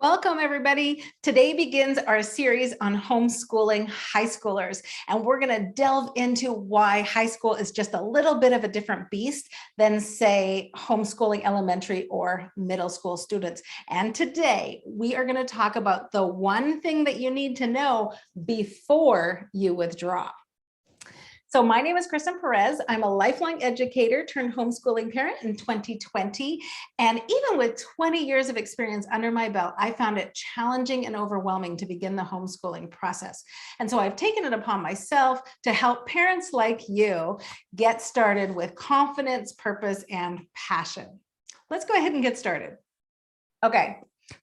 Welcome, everybody. Today begins our series on homeschooling high schoolers, and we're going to delve into why high school is just a little bit of a different beast than, say, homeschooling elementary or middle school students. And today we are going to talk about the one thing that you need to know before you withdraw. So my name is Kristen Perez. I'm a lifelong educator turned homeschooling parent in 2020. And even with 20 years of experience under my belt, I found it challenging and overwhelming to begin the homeschooling process. And so I've taken it upon myself to help parents like you get started with confidence, purpose, and passion. Let's go ahead and get started. Okay.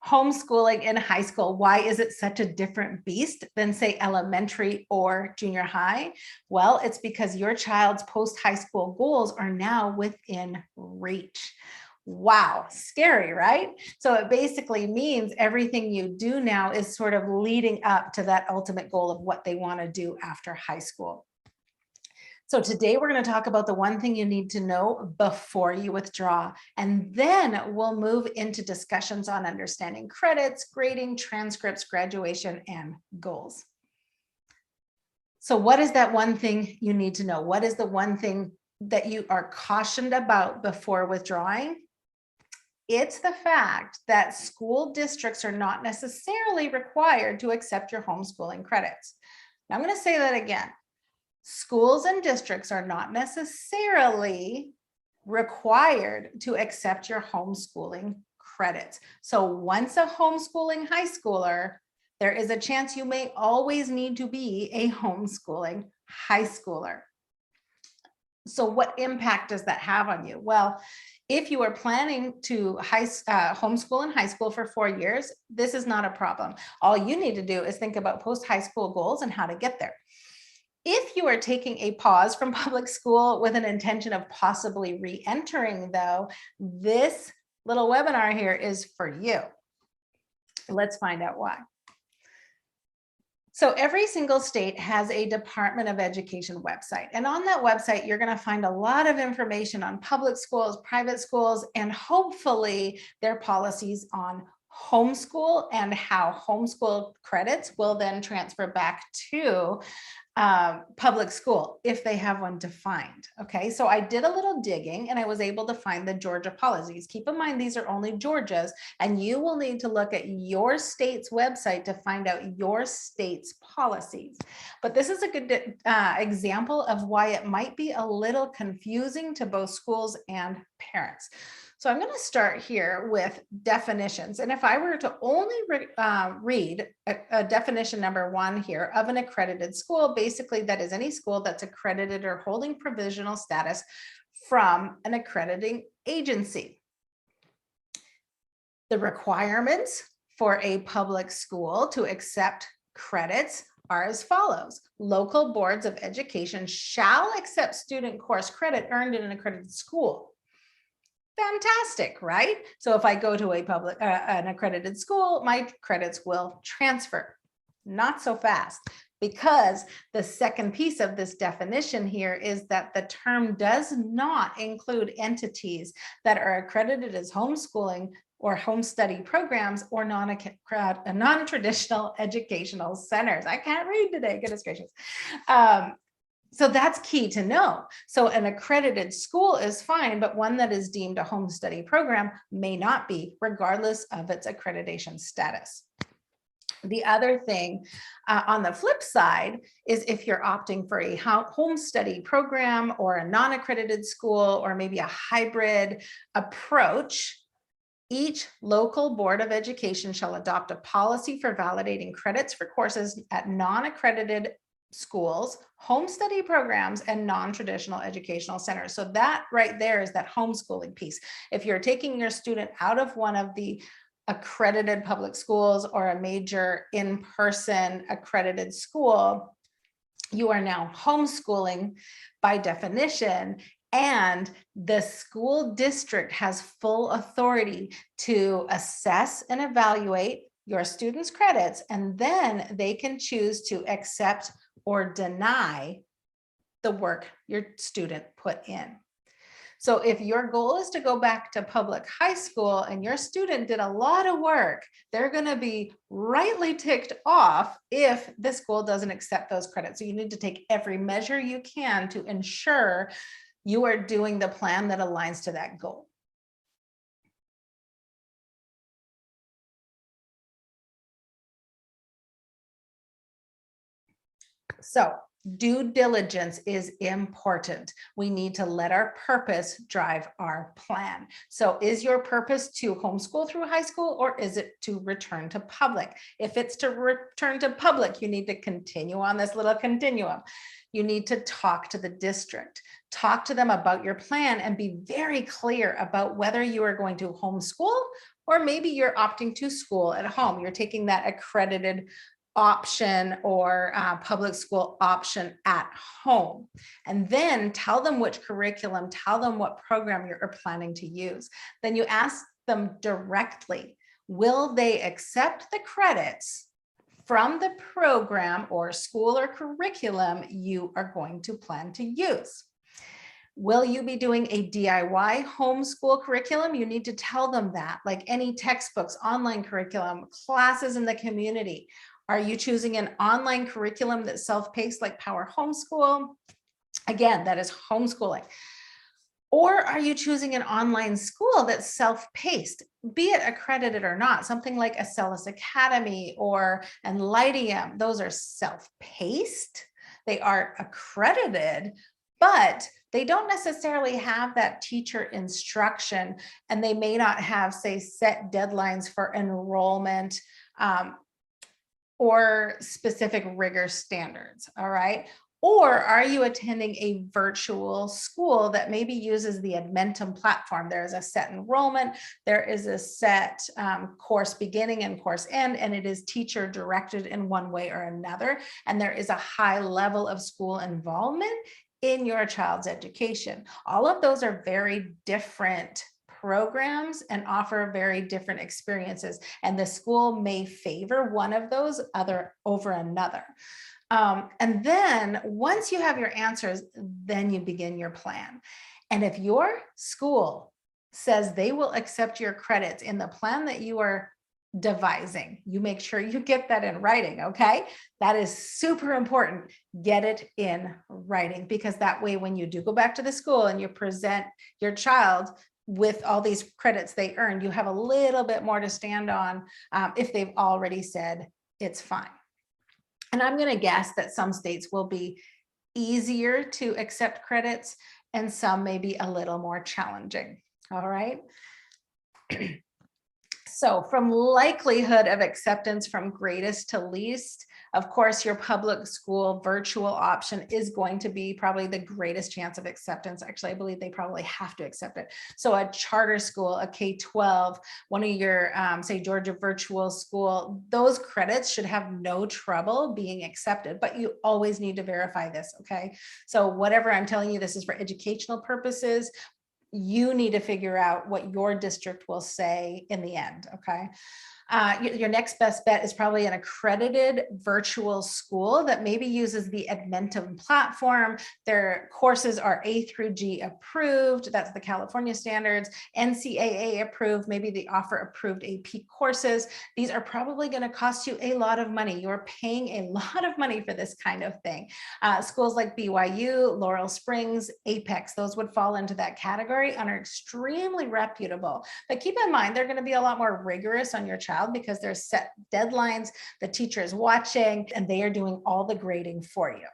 Homeschooling in high school. Why is it such a different beast than, say, elementary or junior high? Well, it's because your child's post-high school goals are now within reach. Wow, scary, right? So it basically means everything you do now is sort of leading up to that ultimate goal of what they want to do after high school. So today we're going to talk about the one thing you need to know before you withdraw, and then we'll move into discussions on understanding credits, grading, transcripts, graduation, and goals. So what is that one thing you need to know? What is the one thing that you are cautioned about before withdrawing? It's the fact that school districts are not necessarily required to accept your homeschooling credits. Now I'm going to say that again. Schools and districts are not necessarily required to accept your homeschooling credits. So once a homeschooling high schooler, there is a chance you may always need to be a homeschooling high schooler. So what impact does that have on you? Well, if you are planning to homeschool in high school for 4 years, this is not a problem. All you need to do is think about post-high school goals and how to get there. If you are taking a pause from public school with an intention of possibly re-entering, though, this little webinar here is for you. Let's find out why. So every single state has a Department of Education website. And on that website, you're going to find a lot of information on public schools, private schools, and hopefully their policies on homeschool and how homeschool credits will then transfer back to public school if they have one defined. Okay, so I did a little digging and I was able to find the Georgia policies. Keep in mind, these are only Georgia's, and you will need to look at your state's website to find out your state's policies. But this is a good example of why it might be a little confusing to both schools and parents. So I'm going to start here with definitions. And if I were to only read a definition number 1 here of an accredited school, basically that is any school that's accredited or holding provisional status from an accrediting agency. The requirements for a public school to accept credits are as follows. Local boards of education shall accept student course credit earned in an accredited school. Fantastic, right? So if I go to a an accredited school, my credits will transfer. Not so fast, because the second piece of this definition here is that the term does not include entities that are accredited as homeschooling or home study programs or non-traditional educational centers. I can't read today, goodness gracious. So that's key to know. So an accredited school is fine, but one that is deemed a home study program may not be, regardless of its accreditation status. The other thing on the flip side is if you're opting for a home study program or a non-accredited school or maybe a hybrid approach, each local board of education shall adopt a policy for validating credits for courses at non-accredited schools, home study programs, and non-traditional educational centers. So that right there is that homeschooling piece. If you're taking your student out of one of the accredited public schools or a major in-person accredited school, you are now homeschooling by definition, and the school district has full authority to assess and evaluate your students' credits, and then they can choose to accept or deny the work your student put in. So if your goal is to go back to public high school and your student did a lot of work, they're going to be rightly ticked off if the school doesn't accept those credits. So you need to take every measure you can to ensure you are doing the plan that aligns to that goal. So due diligence is important. We need to let our purpose drive our plan. So is your purpose to homeschool through high school, or is it to return to public? If it's to return to public, you need to continue on this little continuum. You need to talk to the district, talk to them about your plan, and be very clear about whether you are going to homeschool or maybe you're opting to school at home. You're taking that accredited option or public school option at home, and then tell them which curriculum, tell them what program you're planning to use. Then you ask them directly, will they accept the credits from the program or school or curriculum you are going to plan to use? Will you be doing a DIY homeschool curriculum? You need to tell them that, like any textbooks, online curriculum, classes in the community. Are you choosing an online curriculum that's self-paced like Power Homeschool? Again, that is homeschooling. Or are you choosing an online school that's self-paced, be it accredited or not, something like Accredited Academy or Untitled? Those are self-paced. They are accredited, but they don't necessarily have that teacher instruction, and they may not have, say, set deadlines for enrollment or specific rigor standards, all right? Or are you attending a virtual school that maybe uses the Edmentum platform? There is a set enrollment, there is a set course beginning and course end, and it is teacher directed in one way or another. And there is a high level of school involvement in your child's education. All of those are very different programs and offer very different experiences. And the school may favor one of those over another. And then once you have your answers, then you begin your plan. And if your school says they will accept your credits in the plan that you are devising, you make sure you get that in writing, okay? That is super important. Get it in writing, because that way when you do go back to the school and you present your child with all these credits they earned, you have a little bit more to stand on if they've already said it's fine. And I'm going to guess that some states will be easier to accept credits and some may be a little more challenging. All right. So from likelihood of acceptance from greatest to least, of course, your public school virtual option is going to be probably the greatest chance of acceptance. Actually, I believe they probably have to accept it. So a charter school, a K-12, one of your, say, Georgia virtual school, those credits should have no trouble being accepted, but you always need to verify this, okay? So whatever I'm telling you, this is for educational purposes. You need to figure out what your district will say in the end, okay? Your next best bet is probably an accredited virtual school that maybe uses the Edmentum platform. Their courses are A through G approved. That's the California standards, NCAA approved. Maybe they offer approved AP courses. These are probably going to cost you a lot of money. You're paying a lot of money for this kind of thing. Schools like BYU, Laurel Springs, Apex, those would fall into that category and are extremely reputable. But keep in mind, they're going to be a lot more rigorous on your child because there's set deadlines, the teacher is watching, and they are doing all the grading for you.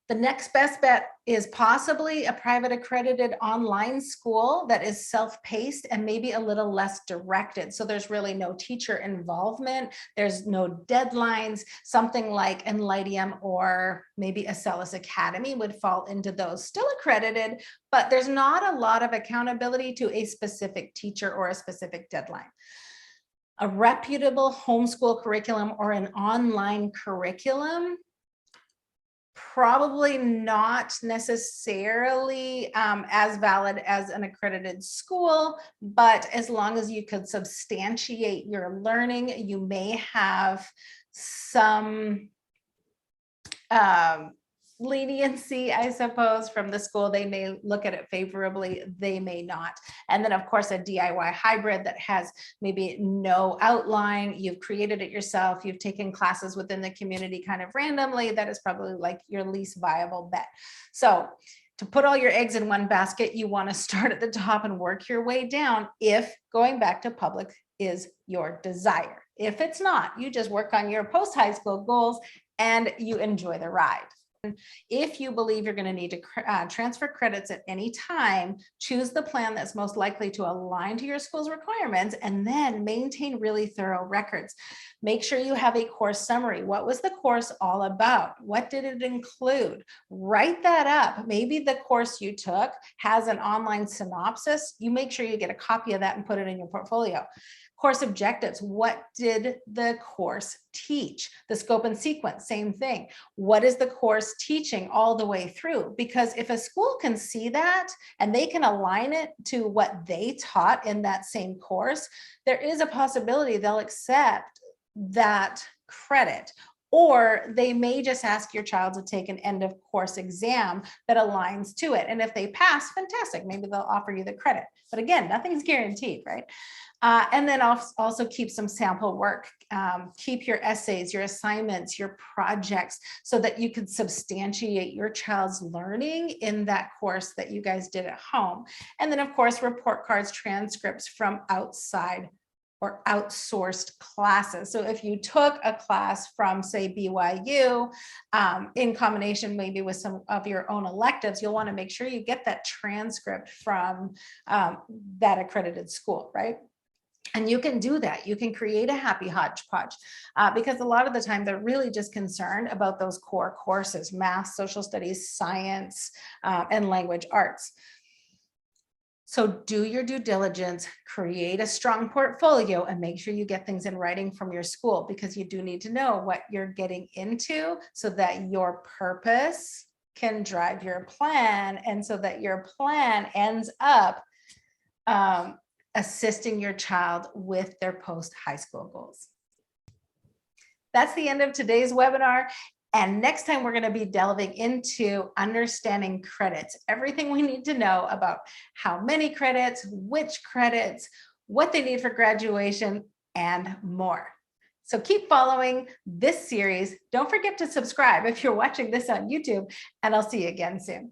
The next best bet is possibly a private accredited online school that is self-paced and maybe a little less directed. So there's really no teacher involvement. There's no deadlines. Something like Enlightium or maybe Accredited Academy would fall into those. Still accredited, but there's not a lot of accountability to a specific teacher or a specific deadline. A reputable homeschool curriculum or an online curriculum, probably not necessarily as valid as an accredited school, but as long as you could substantiate your learning, you may have some leniency, I suppose, from the school. They may look at it favorably, they may not. And then of course a DIY hybrid that has maybe no outline, you've created it yourself, you've taken classes within the community kind of randomly, that is probably like your least viable bet. So to put all your eggs in one basket, you want to start at the top and work your way down if going back to public is your desire. If it's not, you just work on your post-high school goals and you enjoy the ride. If you believe you're going to need to transfer credits at any time, choose the plan that's most likely to align to your school's requirements, and then maintain really thorough records. Make sure you have a course summary. What was the course all about? What did it include? Write that up. Maybe the course you took has an online synopsis. You make sure you get a copy of that and put it in your portfolio. Course objectives. What did the course teach? The scope and sequence, same thing. What is the course teaching all the way through? Because if a school can see that and they can align it to what they taught in that same course, there is a possibility they'll accept that credit. Or they may just ask your child to take an end of course exam that aligns to it. And if they pass, fantastic, maybe they'll offer you the credit. But again, nothing's guaranteed, right? And then also keep some sample work. Keep your essays, your assignments, your projects, so that you can substantiate your child's learning in that course that you guys did at home. And then of course, report cards, transcripts from outside or outsourced classes. So if you took a class from, say, BYU, in combination maybe with some of your own electives, you'll want to make sure you get that transcript from that accredited school, right? And you can do that. You can create a happy hodgepodge because a lot of the time they're really just concerned about those core courses: math, social studies, science, and language arts. So do your due diligence, create a strong portfolio, and make sure you get things in writing from your school, because you do need to know what you're getting into so that your purpose can drive your plan, and so that your plan ends up assisting your child with their post-high school goals. That's the end of today's webinar. And next time we're going to be delving into understanding credits, everything we need to know about how many credits, which credits, what they need for graduation, and more. So keep following this series. Don't forget to subscribe if you're watching this on YouTube, and I'll see you again soon.